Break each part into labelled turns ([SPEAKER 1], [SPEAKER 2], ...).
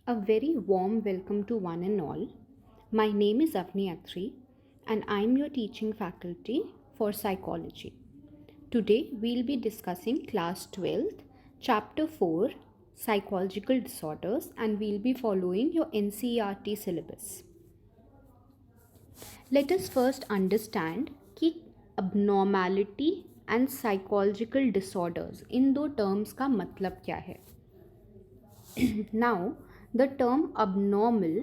[SPEAKER 1] A very warm welcome to one and all. My name is Avni Athri and I am your teaching faculty for psychology. Today we'll be discussing class 12th, chapter 4, psychological disorders, and we'll be following your NCERT syllabus. Let us first understand कि abnormality and psychological disorders इन दो terms का मतलब क्या है. Now, the term abnormal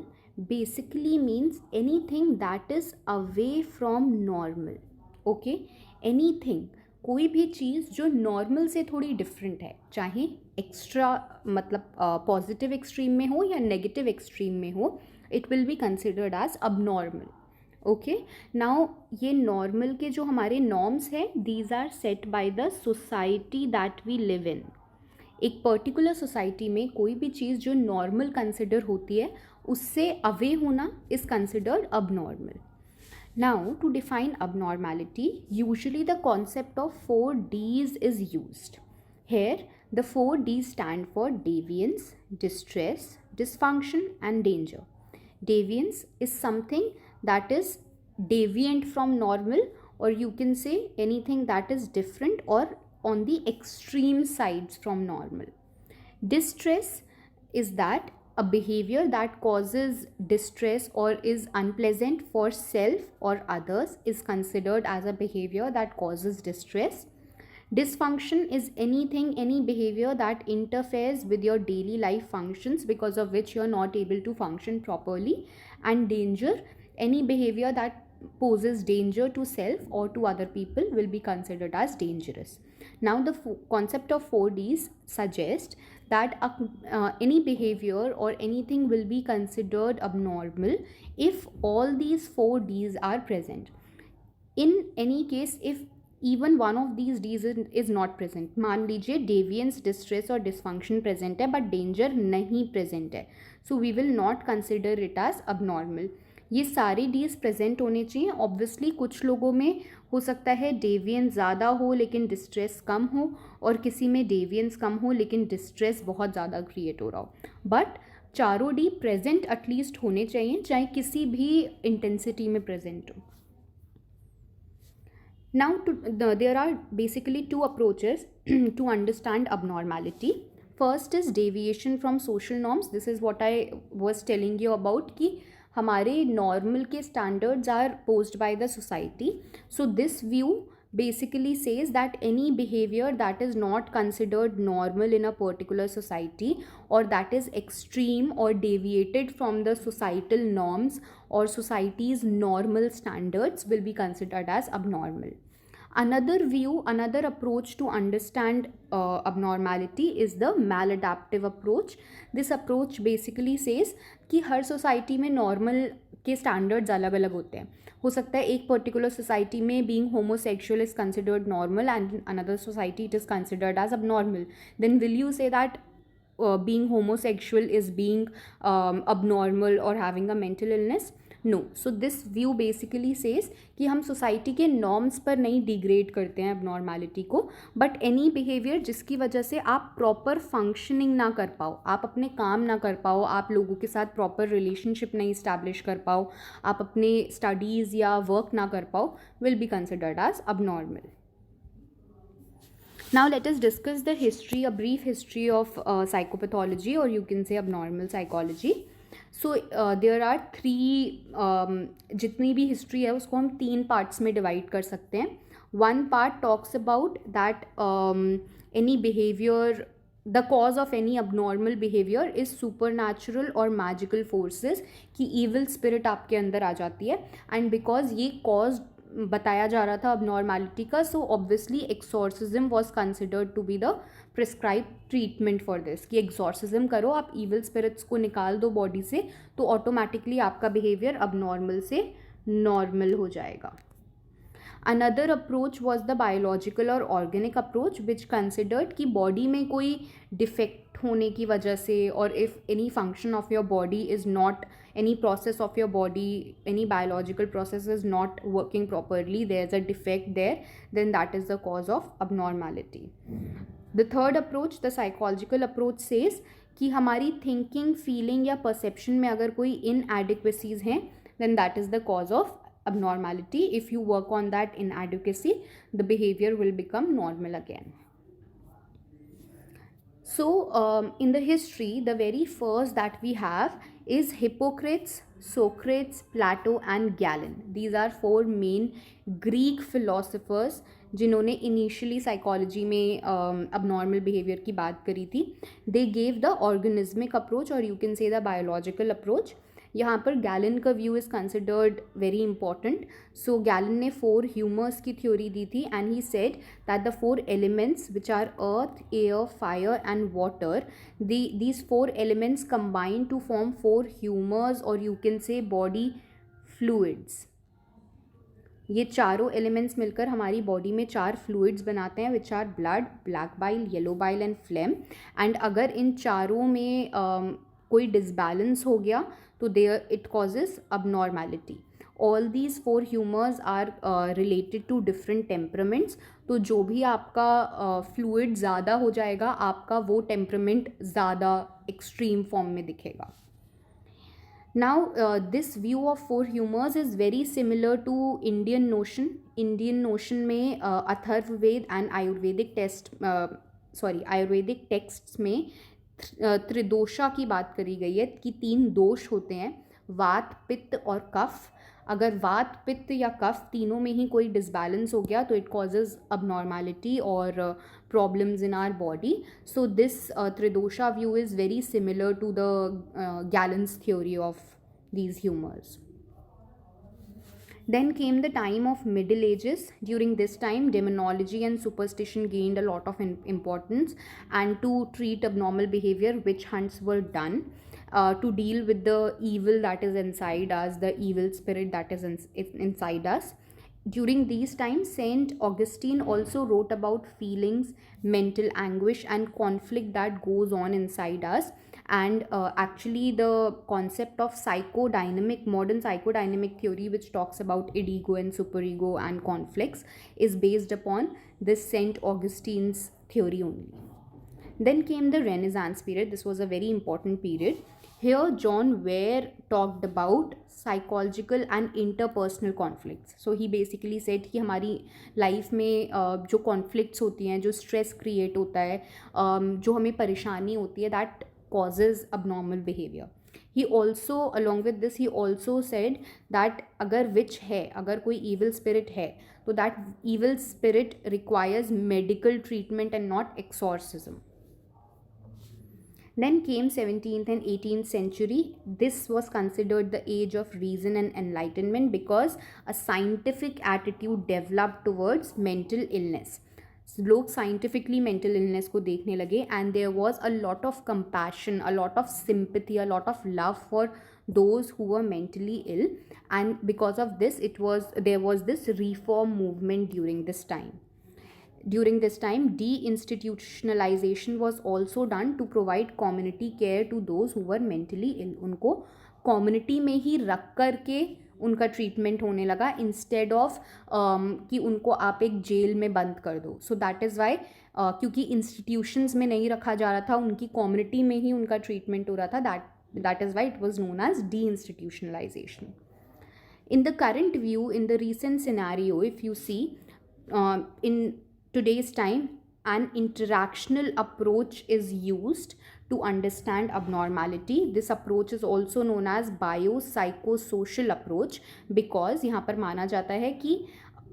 [SPEAKER 1] basically means anything that is away from normal. Okay? Anything, कोई भी चीज़ जो normal से थोड़ी डिफरेंट है, चाहे एक्स्ट्रा मतलब पॉजिटिव एक्सट्रीम में हो या नेगेटिव एक्सट्रीम में हो, it will be considered as abnormal. Okay, now ये नॉर्मल के जो हमारे नॉर्म्स हैं, these are set by the society that we live in. एक पर्टिकुलर सोसाइटी में कोई भी चीज़ जो नॉर्मल कंसिडर होती है उससे अवे होना is considered abnormal. Now to define abnormality, usually the concept of 4Ds is used. Here the 4Ds stand for deviance, distress, dysfunction and danger. Deviance is something that is deviant from normal, or you can say anything that is different or on the extreme sides from normal. Distress is that a behavior that causes distress or is unpleasant for self or others is considered as a behavior that causes distress. Dysfunction is any behavior that interferes with your daily life functions because of which you are not able to function properly. And danger, any behavior that poses danger to self or to other people will be considered as dangerous. Now the concept of 4Ds suggests that any behavior or anything will be considered abnormal if all these 4Ds are present. In any case, if even one of these D's is not present, मान लीजिए deviance, distress और dysfunction present है but danger नहीं present है, so we will not consider it as abnormal. ये सारे डीज present होने चाहिए. ऑब्वियसली कुछ लोगों में हो सकता है डेवियंस ज़्यादा हो लेकिन डिस्ट्रेस कम हो, और किसी में डेवियंस कम हो लेकिन डिस्ट्रेस बहुत ज़्यादा क्रिएट हो रहा हो, बट चारों डी प्रेजेंट एटलीस्ट होने चाहिए, चाहे किसी भी इंटेंसिटी में प्रेजेंट हो. Now, there are basically two approaches to understand abnormality. First is deviation from social norms. This is what I was telling you about कि हमारे normal के standards are posed by the society. So this view basically says that any behavior that is not considered normal in a particular society, or that is extreme or deviated from the societal norms or society's normal standards, will be considered as abnormal. Another view, another approach to understand abnormality is the maladaptive approach. This approach basically says कि हर society में normal के standards अलग अलग होते हैं. हो सकता है एक पर्टिकुलर सोसाइटी में being homosexual is considered normal and another society it is considered as abnormal. Then will you say that being homosexual is being abnormal or having a mental illness? No. So this view basically says कि हम society के norms पर नहीं degrade करते हैं abnormality को, but any behaviour जिसकी वजह से आप प्रॉपर फंक्शनिंग ना कर पाओ, आप अपने काम ना कर पाओ, आप लोगों के साथ प्रॉपर रिलेशनशिप नहीं इस्टेब्लिश कर पाओ, आप अपने स्टडीज़ या वर्क ना कर पाओ, will be considered as abnormal. Now let us discuss the history, a brief history of psychopathology, or you can say abnormal psychology. So there are three, जितनी भी हिस्ट्री है उसको हम 3 पार्ट्स में डिवाइड कर सकते हैं. One part talks about that any behaviour, the cause of any abnormal behaviour is super natural और मैजिकल फोर्सेस, कि ईविल स्पिरिट आपके अंदर आ जाती है. एंड बिकॉज ये कॉज बताया जा रहा था abnormality का, so obviously exorcism was considered to be the prescribe treatment for this, कि एक्सॉर्सिज्म करो, आप इविल स्पिरिट्स को निकाल दो बॉडी से, तो ऑटोमेटिकली आपका बिहेवियर abnormal से नॉर्मल हो जाएगा. Another approach was the biological और ऑर्गेनिक अप्रोच विच कंसिडर्ड कि बॉडी में कोई डिफेक्ट होने की वजह से, और if any function of your body is not, any process of your body, any biological process is not working properly, there's a defect there, then that is the cause of abnormality. The third approach, the psychological approach, says कि हमारी thinking, feeling या perception में अगर कोई इनएडिक्वेसीज हैं, then that is the cause of abnormality. If you work on that inadequacy, the behavior will become normal again. So in the history, the very first that we have is Hippocrates, Socrates, Plato and Galen. These are four main Greek philosophers जिन्होंने initially psychology में abnormal behavior की बात करी थी. They gave the organismic approach or you can say the biological approach. यहाँ पर Galen का view is considered very important. So Galen ने 4 ह्यूमर्स की थ्योरी दी थी and he said that the 4 elements which are earth, air, fire and water, these 4 elements combine to form 4 humors or you can say body fluids. ये चारों elements मिलकर हमारी body में 4 fluids बनाते हैं which are blood, black bile, yellow bile and phlegm. And अगर इन चारों में कोई डिसबैलेंस हो गया तो there it causes abnormality. All these 4 humours are related to different temperaments. तो जो भी आपका फ्लूइड ज़्यादा हो जाएगा, आपका वो टेम्परामेंट ज़्यादा एक्सट्रीम फॉर्म में दिखेगा. Now this view of 4 humors is very similar to Indian notion. Indian notion में अथर्ववेद and आयुर्वेदिक टेक्स्ट्स में त्रिदोषा की बात करी गई है कि 3 दोष होते हैं, वात, पित्त और कफ. अगर वात, पित्त या कफ तीनों में ही कोई डिसबैलेंस हो गया तो इट कॉजेज abnormality और problems in our body. So this Tridosha view is very similar to the Galen's theory of these humors. Then came the time of Middle Ages. During this time, demonology and superstition gained a lot of importance, and to treat abnormal behavior, witch hunts were done. To deal with the evil that is inside us, the evil spirit that is inside us. During these times, Saint Augustine also wrote about feelings, mental anguish and conflict that goes on inside us. And actually the concept of modern psychodynamic theory, which talks about id-ego and superego and conflicts, is based upon this Saint Augustine's theory only. Then came the Renaissance period. This was a very important period. Here John Ware talked about psychological and interpersonal conflicts. So he basically said कि हमारी life में जो conflicts होती हैं, जो stress create होता है, जो हमें परेशानी होती है, that causes abnormal behavior. He also, along with this, he also said that अगर witch है, अगर कोई evil spirit है, तो that evil spirit requires medical treatment and not exorcism. Then came 17th and 18th century. This was considered the age of reason and enlightenment because a scientific attitude developed towards mental illness. लोग scientifically mental illness को देखने लगे and there was a lot of compassion, a lot of sympathy, a lot of love for those who were mentally ill, and because of this there was this reform movement during this time. During this time, deinstitutionalization was also done to provide community care to those who were mentally ill. उनको community में ही रख कर के उनका treatment होने लगा instead of कि उनको आप एक जेल में बंद कर दो. सो दैट इज़ वाई, क्योंकि इंस्टीट्यूशंस में नहीं रखा जा रहा था, उनकी कम्युनिटी में ही उनका ट्रीटमेंट हो रहा था. That is why it was known as de-institutionalization. In the current view, in the recent scenario, if you see, in today's time, an interactional approach is used to understand abnormality. This approach is also known as biopsychosocial approach because यहाँ पर माना जाता है कि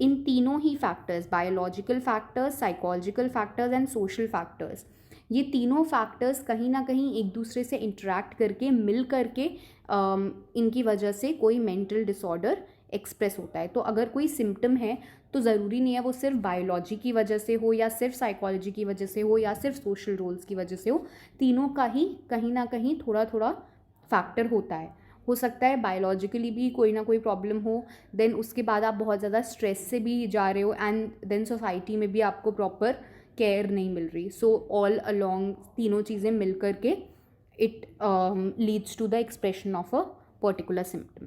[SPEAKER 1] इन तीनों ही factors, biological factors, psychological factors and social factors, ये तीनों फैक्टर्स कहीं ना कहीं एक दूसरे से इंटरेक्ट करके मिल करके इनकी वजह से कोई मेंटल डिसऑर्डर एक्सप्रेस होता है. तो अगर कोई सिम्टम है तो ज़रूरी नहीं है वो सिर्फ बायोलॉजी की वजह से हो या सिर्फ साइकोलॉजी की वजह से हो या सिर्फ सोशल रोल्स की वजह से हो. तीनों का ही कहीं ना कहीं थोड़ा थोड़ा फैक्टर होता है. हो सकता है बायोलॉजिकली भी कोई ना कोई प्रॉब्लम हो, देन उसके बाद आप बहुत ज़्यादा स्ट्रेस से भी जा रहे हो एंड देन सोसाइटी में भी आपको प्रॉपर केयर नहीं मिल रही. सो ऑल अलॉन्ग तीनों चीज़ें मिल कर के it leads to the expression of a particular symptom.